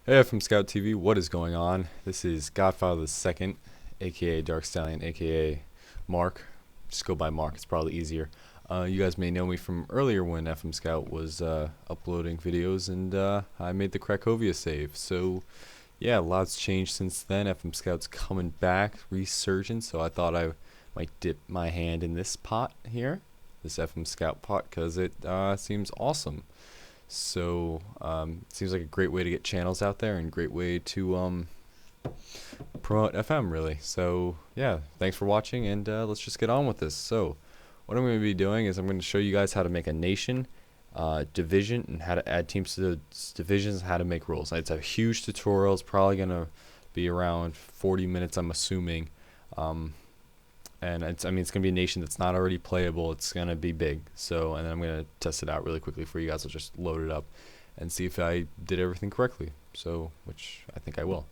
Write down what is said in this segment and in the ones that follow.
Hey, from Scout TV, what is going on? This is Godfather the Second, aka Dark Stallion, aka Mark. Just go by Mark; it's probably easier. You guys may know me from earlier when FM Scout was uploading videos, and I made the Cracovia save. So, yeah, lots changed since then. FM Scout's coming back, resurgent. So I thought I might dip my hand in this pot here, this FM Scout pot, because it seems awesome. So it seems like a great way to get channels out there and great way to promote FM really. So yeah, thanks for watching, and let's just get on with this. So what I'm going to be doing is I'm going to show you guys how to make a nation, division, and how to add teams to the divisions, how to make rules. It's a huge tutorial. It's probably going to be around 40 minutes, I'm assuming. And it's going to be a nation that's not already playable. It's going to be big. So, and then I'm going to test it out really quickly for you guys. I'll just load it up and see if I did everything correctly. So, which I think I will.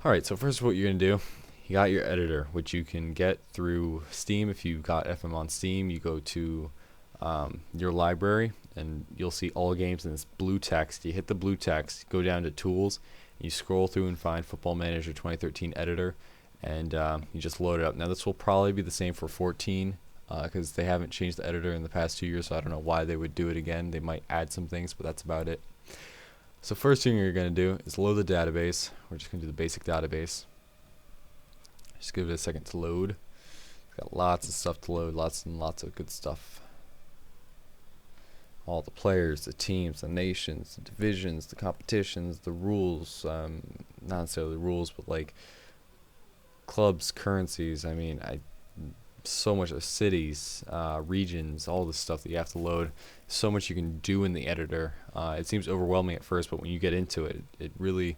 All right, so first what you're going to do, you got your editor, which you can get through Steam. If you got FM on Steam, you go to your library and you'll see all games in this blue text. You hit the blue text, go down to tools, and you scroll through and find Football Manager 2013 editor. And you just load it up. Now this will probably be the same for 14 because they haven't changed the editor in the past 2 years, so I don't know why they would do it again. They might add some things, but that's about it. So first thing you're going to do is load the database. We're just going to do the basic database. Just give it a second to load. It's got lots of stuff to load, lots and lots of good stuff. All the players, the teams, the nations, the divisions, the competitions, the rules, not necessarily rules, but like clubs, currencies. So much of cities, regions, all this stuff that you have to load. So much you can do in the editor. It seems overwhelming at first, but when you get into it, it really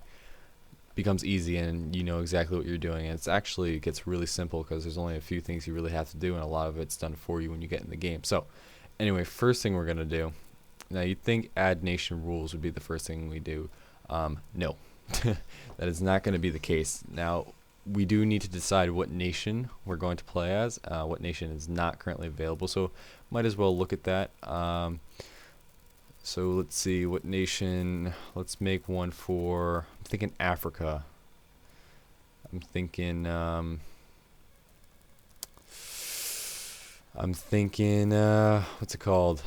becomes easy and you know exactly what you're doing. And it gets really simple because there's only a few things you really have to do, and a lot of it's done for you when you get in the game. So anyway, first thing we're gonna do. Now you'd think add nation rules would be the first thing we do. No, that is not going to be the case. Now we do need to decide what nation we're going to play as. What nation is not currently available, so might as well look at that. So let's see what nation. Let's make one for, I'm thinking Africa. I'm thinking what's it called?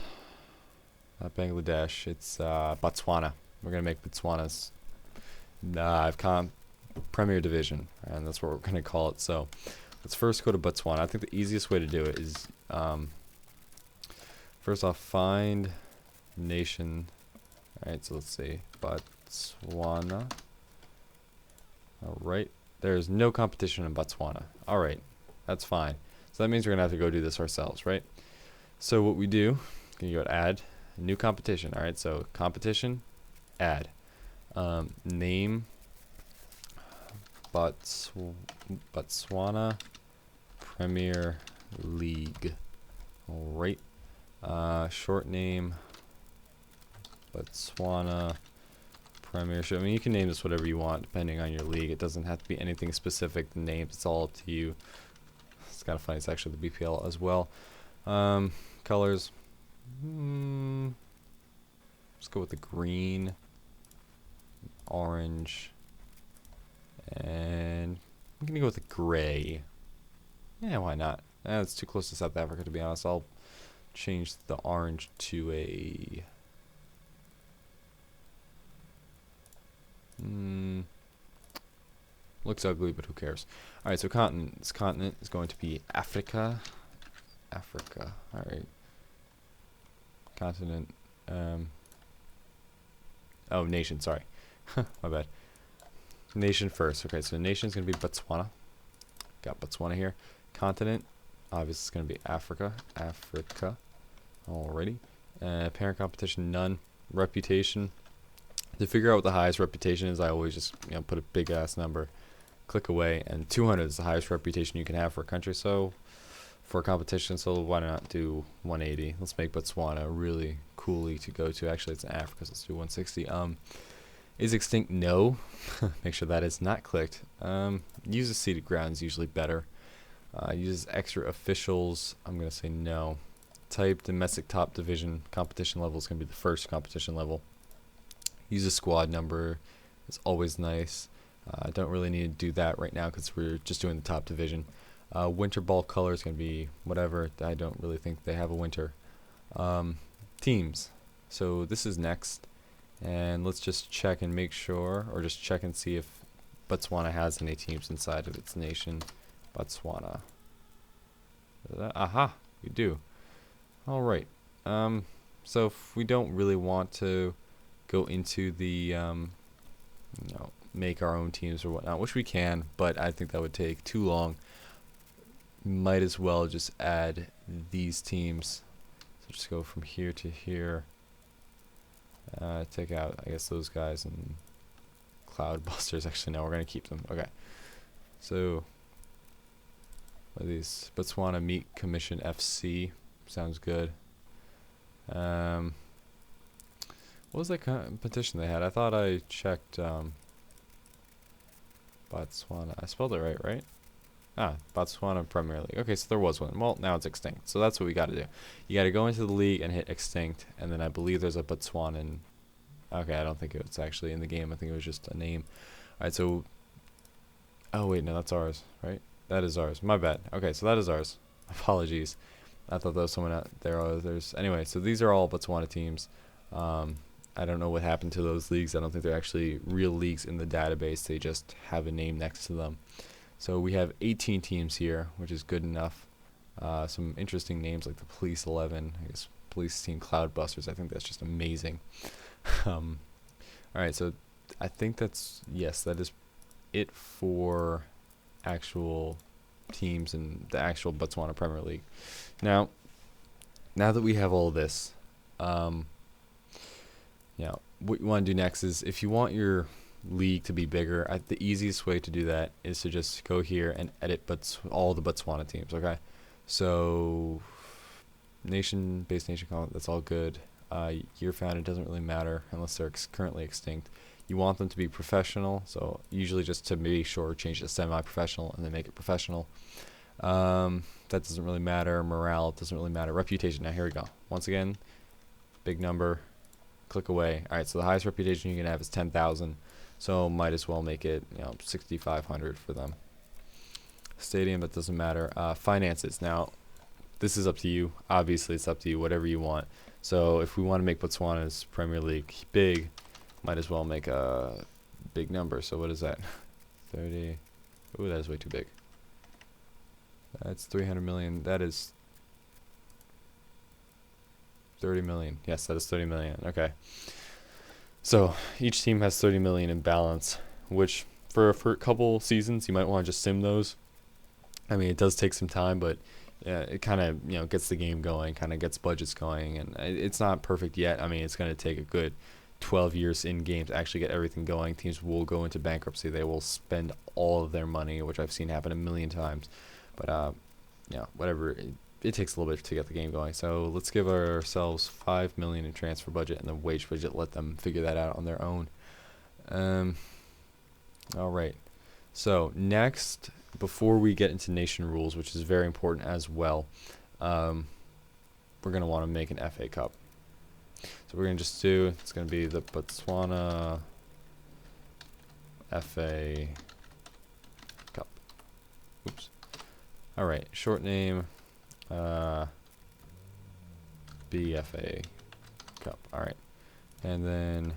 Not Bangladesh, it's Botswana. We're gonna make Botswana's Premier Division, and that's what we're going to call it. So let's first go to Botswana. I think the easiest way to do it is first off, find nation. Alright, so let's see, Botswana. Alright, there's no competition in Botswana. Alright, that's fine. So that means we're going to have to go do this ourselves, right? So what we do, you go to add, new competition. Alright, so competition, add. Name, Botswana Premier League. Alright. Short name, Botswana Premiership. I mean, you can name this whatever you want depending on your league. It doesn't have to be anything specific. The names, it's all up to you. It's kind of funny. It's actually the BPL as well. Colors. Let's go with the green, orange, and I'm gonna go with the gray. Yeah, why not? It's too close to South Africa, to be honest. I'll change the orange to a looks ugly, but who cares? Alright, so continent. This continent is going to be Africa. Africa. Alright. Continent. Oh, nation, sorry. My bad. Nation first. Okay, so the nation's going to be Botswana. Got Botswana here. Continent, obviously it's going to be Africa. Africa. Alrighty. Parent competition, none. Reputation. To figure out what the highest reputation is, I always just put a big ass number. Click away, and 200 is the highest reputation you can have for a country. So for a competition, so why not do 180? Let's make Botswana really cool to go to. Actually, it's in Africa, so let's do 160. Is extinct? No. Make sure that is not clicked. Use a seated ground is usually better. Use extra officials. I'm gonna say no. Type domestic top division. Competition level is gonna be the first competition level. Use a squad number. It's always nice. I don't really need to do that right now because we're just doing the top division. Winter ball color is going to be whatever. I don't really think they have a winter. Teams. So this is next. And let's just check and make sure, or just check and see if Botswana has any teams inside of its nation. Botswana. Aha, we do. All right. So if we don't really want to go into the, make our own teams or whatnot, which we can, but I think that would take too long. Might as well just add these teams. So just go from here to here. Take out, I guess, those guys and Cloud Busters. Actually, no, we're going to keep them. Okay. So, what are these? Botswana Meat Commission FC. Sounds good. What was that competition they had? I thought I checked Botswana. I spelled it right? Botswana Premier League. Okay, so there was one. Well, now it's extinct. So that's what we got to do. You got to go into the league and hit extinct, and then I believe there's a Botswanan. Okay, I don't think it's actually in the game. I think it was just a name. All right, so. Oh wait, no, that's ours, right? That is ours. My bad. Okay, so that is ours. Apologies. I thought there was someone out there. Anyway, so these are all Botswana teams. I don't know what happened to those leagues. I don't think they're actually real leagues in the database. They just have a name next to them. So we have 18 teams here, which is good enough. Some interesting names like the Police 11, I guess Police Team Cloudbusters. I think that's just amazing. All right, so I think that is it for actual teams in the actual Botswana Premier League. Now that we have all this, what you want to do next is if you want your league to be bigger, the easiest way to do that is to just go here and edit all the Botswana teams. Okay, so base nation comment, that's all good. Year founded doesn't really matter unless they're currently extinct. You want them to be professional, so usually just to be sure, change it to semi-professional and then make it professional. That doesn't really matter. Morale doesn't really matter. Reputation. Now here we go. Once again, big number. Click away. All right, so the highest reputation you can have is 10,000. So might as well make it 6,500 for them. Stadium, that doesn't matter. Finances. Now, this is up to you. Obviously, it's up to you. Whatever you want. So if we want to make Botswana's Premier League big, might as well make a big number. So what is that? 30. Ooh, that is way too big. That's 300 million. That is 30 million. Yes, that is 30 million. Okay. So each team has 30 million in balance, which for a couple seasons you might want to just sim those. I mean, it does take some time, but it kind of gets the game going, kind of gets budgets going, and it's not perfect yet. I mean, it's going to take a good 12 years in game to actually get everything going. Teams will go into bankruptcy. They will spend all of their money, which I've seen happen a million times. But whatever. It takes a little bit to get the game going. So let's give ourselves 5 million in transfer budget and the wage budget. Let them figure that out on their own. All right. So next, before we get into nation rules, which is very important as well, we're going to want to make an FA Cup. So we're going to just do, it's going to be the Botswana FA Cup. Oops. All right, short name, BFA Cup. All right, and then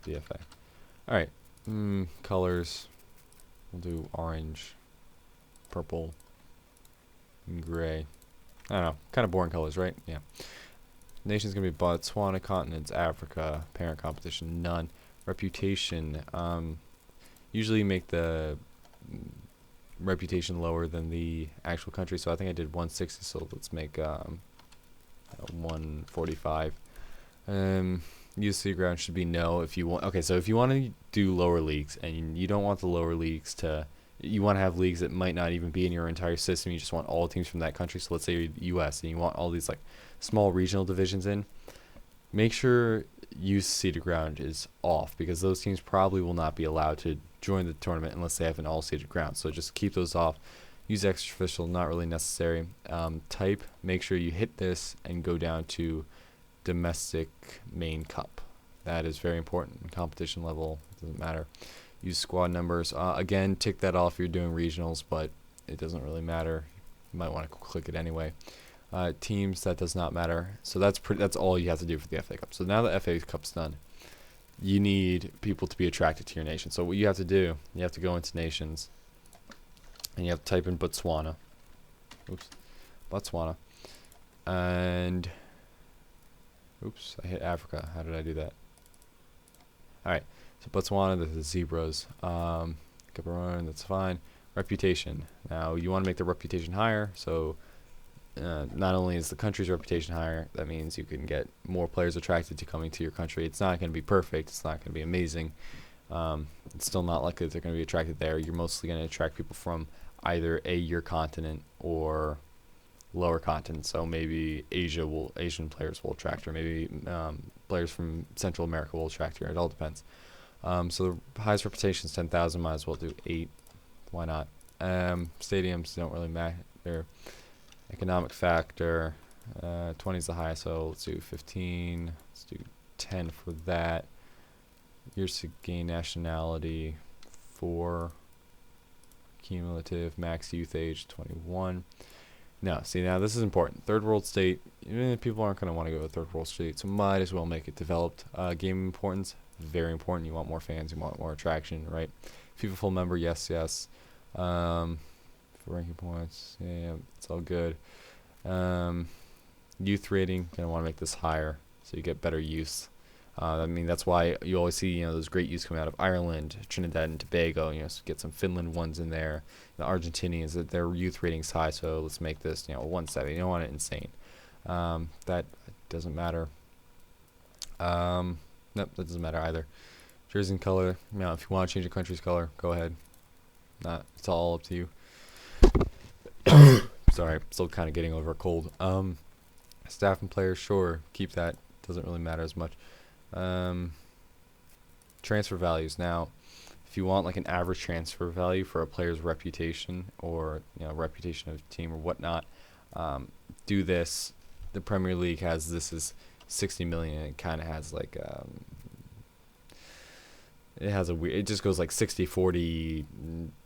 BFA. All right, colors, we'll do orange, purple, and gray. I don't know, kind of boring colors, right? Yeah. Nation's gonna be Botswana, continents, Africa, parent competition, none. Reputation, usually make the reputation lower than the actual country, so I think I did 160, so let's make 145. UC ground should be no if you want. Okay, so if you want to do lower leagues and you don't want the lower leagues you want to have leagues that might not even be in your entire system, you just want all teams from that country, so let's say you're US and you want all these like small regional divisions in, make sure use seeded ground is off, because those teams probably will not be allowed to join the tournament unless they have an all seeded ground. So just keep those off. Use extraofficial, not really necessary. Type, make sure you hit this and go down to domestic main cup. That is very important. Competition level doesn't matter. Use squad numbers. Again, tick that off if you're doing regionals, but it doesn't really matter. You might want to click it anyway. Teams, that does not matter. So that's all you have to do for the FA Cup. So now the FA Cup's done, you need people to be attracted to your nation. So what you have to do, you have to go into nations, and you have to type in Botswana. Oops, Botswana, and oops, I hit Africa. How did I do that? All right, so Botswana, the zebras. Cameroon, that's fine. Reputation. Now you want to make the reputation higher. So not only is the country's reputation higher, that means you can get more players attracted to coming to your country. It's not going to be perfect. It's not going to be amazing. It's still not likely they're going to be attracted there. You're mostly going to attract people from either your continent or lower continent. So maybe Asian players will attract, or maybe players from Central America will attract you. It all depends. So the highest reputation is 10,000. Might as well do 8. Why not? Stadiums don't really matter. Economic factor, 20 is the highest, so let's do 15. Let's do 10 for that. Years to gain nationality, 4. Cumulative max youth age 21. Now, see, now this is important. Third world state, people aren't going to want to go to third world state, so might as well make it developed. Game importance, very important. You want more fans, you want more attraction, right? FIFA full member, yes, yes. For ranking points, yeah, it's all good. Youth rating, gonna want to make this higher so you get better youth. I mean, that's why you always see, those great youths coming out of Ireland, Trinidad and Tobago. So get some Finland ones in there. The Argentinians, that their youth rating's high, so let's make this 170. You don't want it insane. That doesn't matter. Nope, that doesn't matter either. Jersey and color. If you want to change your country's color, go ahead. It's all up to you. Sorry, still kind of getting over a cold. Staff and players, sure, keep that. Doesn't really matter as much. Transfer values. Now, if you want like an average transfer value for a player's reputation, or reputation of the team or whatnot, do this. The Premier League has this is 60 million. And it kind of has like it has a weird. It just goes like 60, 40,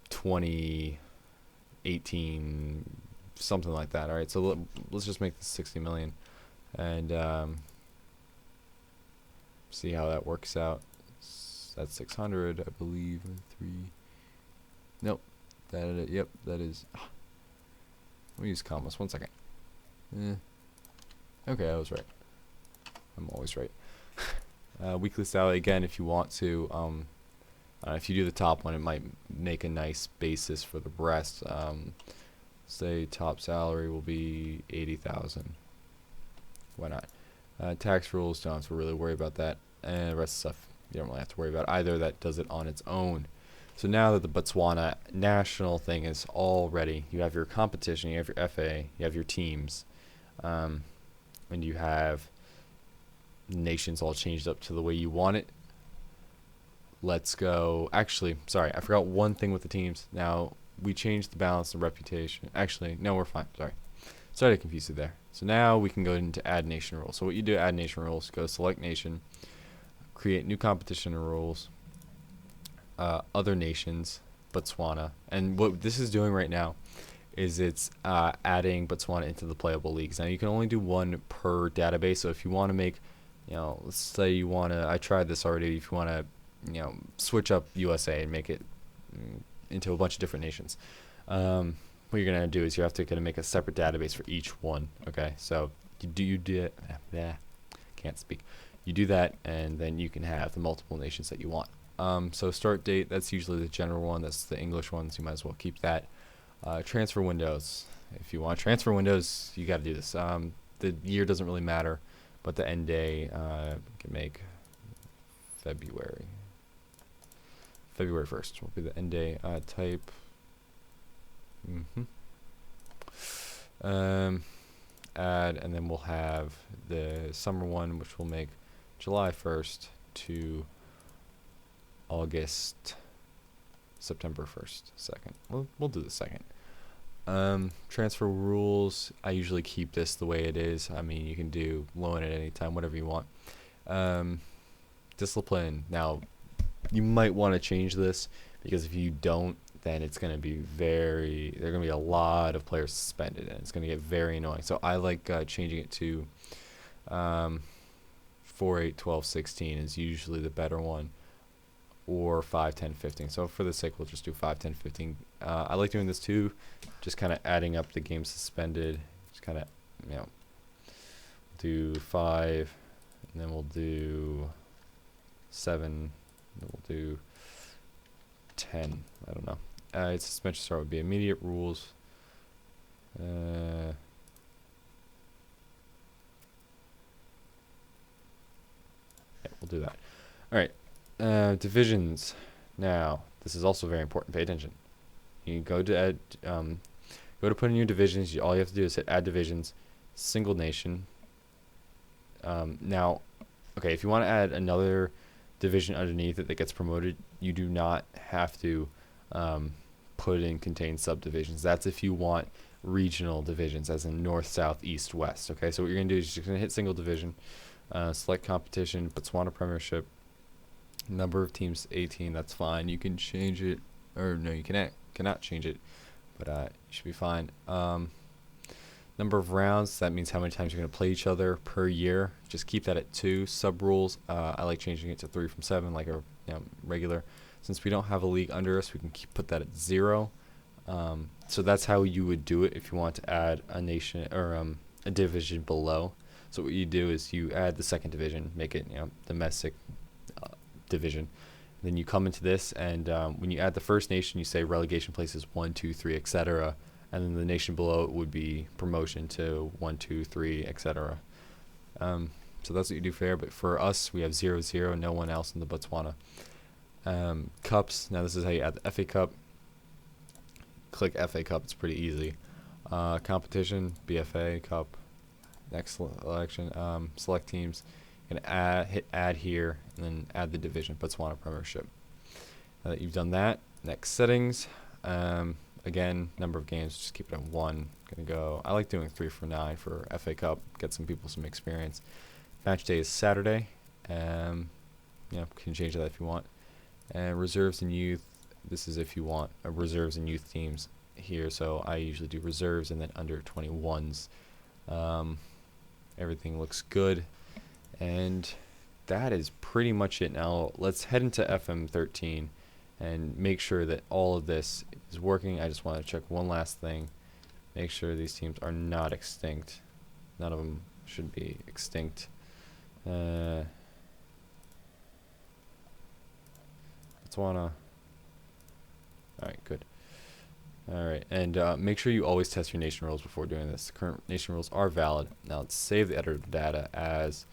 20, 18, something like that. All right, so let's just make this 60 million, and see how that works out. That's 600, I believe. 3. Nope. Yep, that is. Let me use commas. 1 second. Okay, I was right. I'm always right. Weekly salary, again, if you want to. If you do the top one, it might make a nice basis for the rest. Say top salary will be 80,000. Why not? Tax rules, don't have to really worry about that. And the rest of the stuff, you don't really have to worry about either. That does it on its own. So now that the Botswana national thing is all ready, you have your competition, you have your FA, you have your teams, and you have nations all changed up to the way you want it. Let's go. Actually, sorry, I forgot one thing with the teams. Now, we changed the balance and reputation. Actually, no, we're fine. Sorry to confuse you there. So now we can go into add nation rules. So what you do, add nation rules, go select nation, create new competition rules, other nations, Botswana. And what this is doing right now is it's adding Botswana into the playable leagues. Now you can only do one per database. So if you want to make, let's say you want to, I tried this already. If you want to, switch up USA and make it into a bunch of different nations. What you're gonna do is you have to make a separate database for each one. Okay, so you can't speak. You do that, and then you can have the multiple nations that you want. So start date, that's usually the general one. That's the English ones. You might as well keep that. Transfer windows. If you want transfer windows, you got to do this. The year doesn't really matter, but the end day can make February 1st will be the end day. Type add, and then we'll have the summer one, which will make July 1st to September 1st, 2nd. We'll do the 2nd. Transfer rules, I usually keep this the way it is. I mean, you can do loan at any time, whatever you want. discipline. Now, you might want to change this, because if you don't, then it's going to be there are going to be a lot of players suspended, and it's going to get very annoying. So I like changing it to 4, 8, 12, 16 is usually the better one, or 5, 10, 15. So for the sake, we'll just do 5, 10, 15. I like doing this too, just kind of adding up the games suspended. Just kind of, do 5, and then we'll do 7, and then we'll do 10. I don't know. Its suspension start would be immediate rules. Yeah, we'll do that. All right. Divisions. Now, this is also very important. Pay attention. You go to add, go to put in your divisions. All you have to do is hit add divisions, single nation. Now, okay, if you want to add another division underneath it that gets promoted, you do not have to put in contain subdivisions. That's if you want regional divisions, as in north, south, east, west. Okay, so what you're going to do is you're going to hit single division, select competition, Botswana Premiership, number of teams 18. That's fine. You can change it, or no, you cannot change it, but it should be fine. Number of rounds, that means how many times you're going to play each other per year. Just keep that at 2. Sub rules, I like changing it to 3 from 7, like a regular. Since we don't have a league under us, we can put that at 0. So that's how you would do it if you want to add a nation or a division below. So what you do is you add the second division, make it domestic division. Then you come into this, and when you add the first nation, you say relegation places 1, 2, 3, etc. And then the nation below it would be promotion to 1, 2, 3, etc. So that's what you do for there. But for us, we have 0, 0, no one else in the Botswana. Cups. Now this is how you add the FA Cup. Click FA Cup. It's pretty easy. Competition, BFA Cup. Next selection. Select teams. You're gonna hit add here, and then add the division, Botswana Premiership. Now that you've done that, next settings. Again, number of games, just keep it at 1. Gonna go. I like doing 3 for 9 for FA Cup. Get some people some experience. Match day is Saturday. Can change that if you want. And reserves and youth. This is if you want reserves and youth teams here. So I usually do reserves and then under 21s. Everything looks good, and that is pretty much it. Now let's head into FM13 and make sure that all of this is working. I just want to check one last thing. Make sure these teams are not extinct. None of them should be extinct. Botswana. Alright, good. Alright, and make sure you always test your nation rules before doing this. The current nation rules are valid. Now let's save the editor data as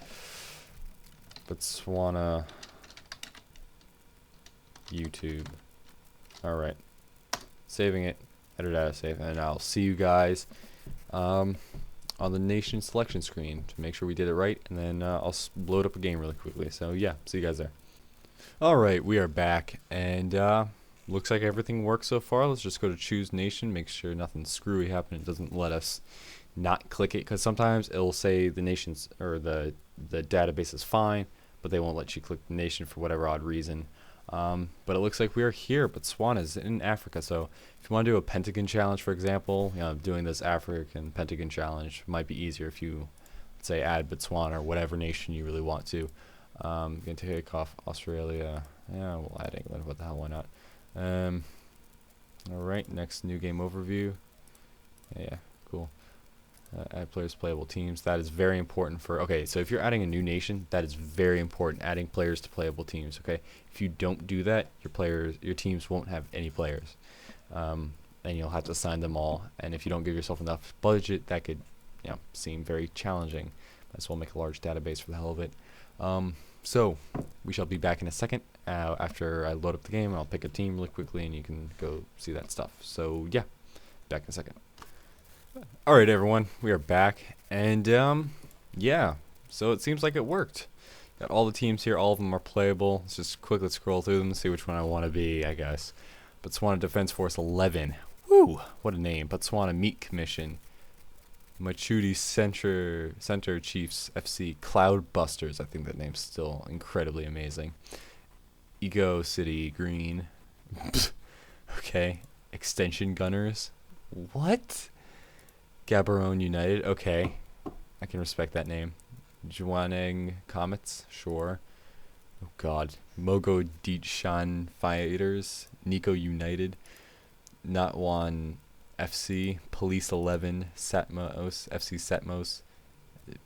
Botswana YouTube. Alright, saving it, editor data save, and I'll see you guys on the nation selection screen to make sure we did it right, and then I'll load up a game really quickly. So yeah, see you guys there. Alright, we are back, and looks like everything works so far. Let's just go to choose nation, make sure nothing screwy happened. It doesn't let us not click it, because sometimes it'll say the nation's or the database is fine, but they won't let you click the nation for whatever odd reason. But it looks like we are here. Botswana is in Africa, so if you want to do a pentagon challenge, for example, doing this African pentagon challenge might be easier if you, let's say, add Botswana or whatever nation you really want to. Going to take off Australia. Yeah, we'll add England. What the hell? Why not? Alright, next new game overview. Yeah, cool. Add players, playable teams. That is very important for, okay, so if you're adding a new nation, that is very important, adding players to playable teams, okay? If you don't do that, your teams won't have any players. And you'll have to assign them all. And if you don't give yourself enough budget, that could, seem very challenging. Might as well make a large database for the hell of it. So we shall be back in a second after I load up the game, and I'll pick a team really quickly, and you can go see that stuff. So yeah, back in a second. All right, everyone, we are back, and yeah, so it seems like it worked. Got all the teams here, all of them are playable. Let's just quickly scroll through them and see which one I want to be, I guess. Botswana Defense Force 11. Woo, what a name. Botswana Meat Commission. Machuti Center Chiefs FC Cloudbusters. I think that name's still incredibly amazing. Ego City Green. Okay. Extension Gunners. What? Gaborone United. Okay. I can respect that name. Juaneng Comets. Sure. Oh god. Mogo Deetshan Fighters. Nico United. Natwan FC. Police 11. Satmos. FC Satmos.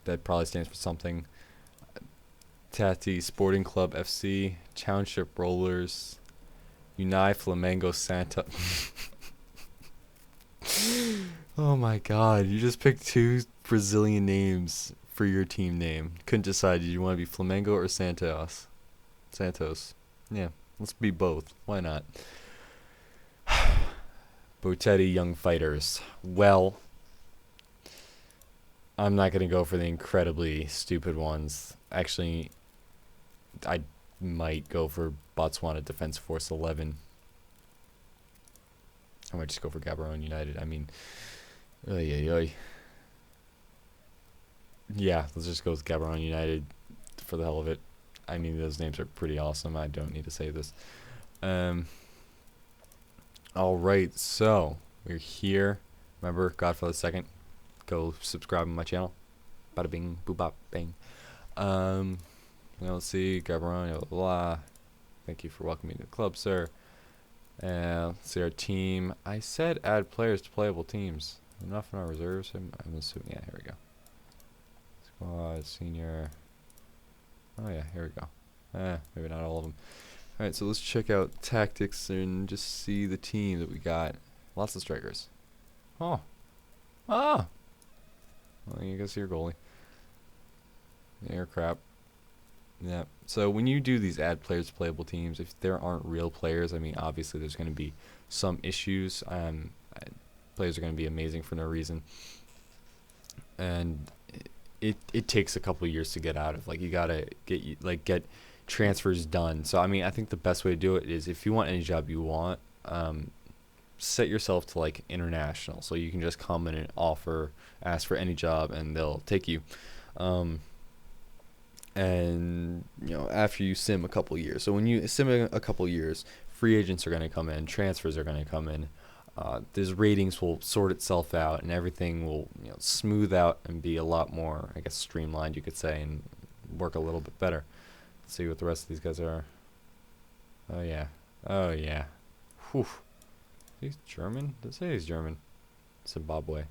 That probably stands for something. Tati Sporting Club FC. Township Rollers. Unai Flamengo Santa. Oh my god, you just picked two Brazilian names for your team name. Couldn't decide, did you want to be Flamengo or Santos? Santos. Yeah, let's be both. Why not? Botetti Young Fighters. Well, I'm not going to go for the incredibly stupid ones. Actually, I might go for Botswana Defense Force 11. I might just go for Gaborone United. I mean, yeah, let's just go with Gaborone United for the hell of it. I mean, those names are pretty awesome. I don't need to say this. All right, so we're here. Remember, Godfather 2nd. Go subscribe to my channel. Bada bing, boop bop, bang. Let's see, Gaborone, blah, blah, blah. Thank you for welcoming me to the club, sir. Let's see our team. I said add players to playable teams. Enough in our reserves. I'm assuming. Yeah, here we go. Squad, senior. Oh yeah, here we go. Maybe not all of them. All right, so let's check out tactics and just see the team that we got. Lots of strikers. Oh. Ah. Well, you guys see your goalie. Yeah, crap. Yeah. So when you do these add players to playable teams, if there aren't real players, I mean, obviously there's going to be some issues. Players are going to be amazing for no reason, and it takes a couple of years to get out of. Like, you gotta get transfers done. So I mean, I think the best way to do it is, if you want any job you want, set yourself to like international, so you can just come in and ask for any job, and they'll take you. And after you sim a couple years, so when you sim a couple years, free agents are going to come in, transfers are going to come in, these ratings will sort itself out, and everything will smooth out and be a lot more, I guess, streamlined, you could say, and work a little bit better. Let's see what the rest of these guys are. Oh yeah. Whew. He's German? Does it say he's German? Zimbabwe.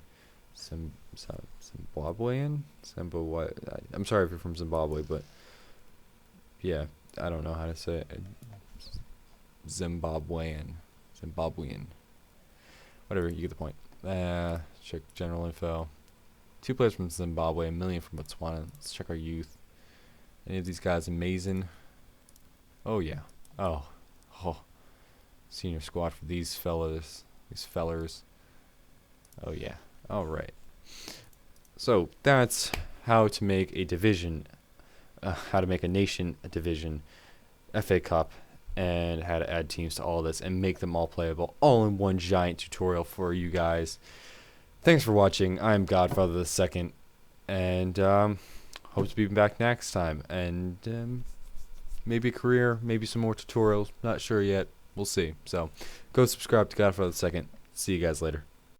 Zimbabwean? I'm sorry if you're from Zimbabwe, but yeah, I don't know how to say it. Zimbabwean. Whatever, you get the point. Check general info. 2 players from Zimbabwe, 1 million from Botswana. Let's check our youth. Any of these guys amazing? Oh yeah. Oh. Senior squad for these fellers. Oh yeah. All right. So that's how to make a division, how to make a nation a division, FA Cup, and how to add teams to all this and make them all playable, all in one giant tutorial for you guys. Thanks for watching. I'm Godfather the Second, and hope to be back next time. And maybe a career, maybe some more tutorials. Not sure yet. We'll see. So go subscribe to Godfather the Second. See you guys later.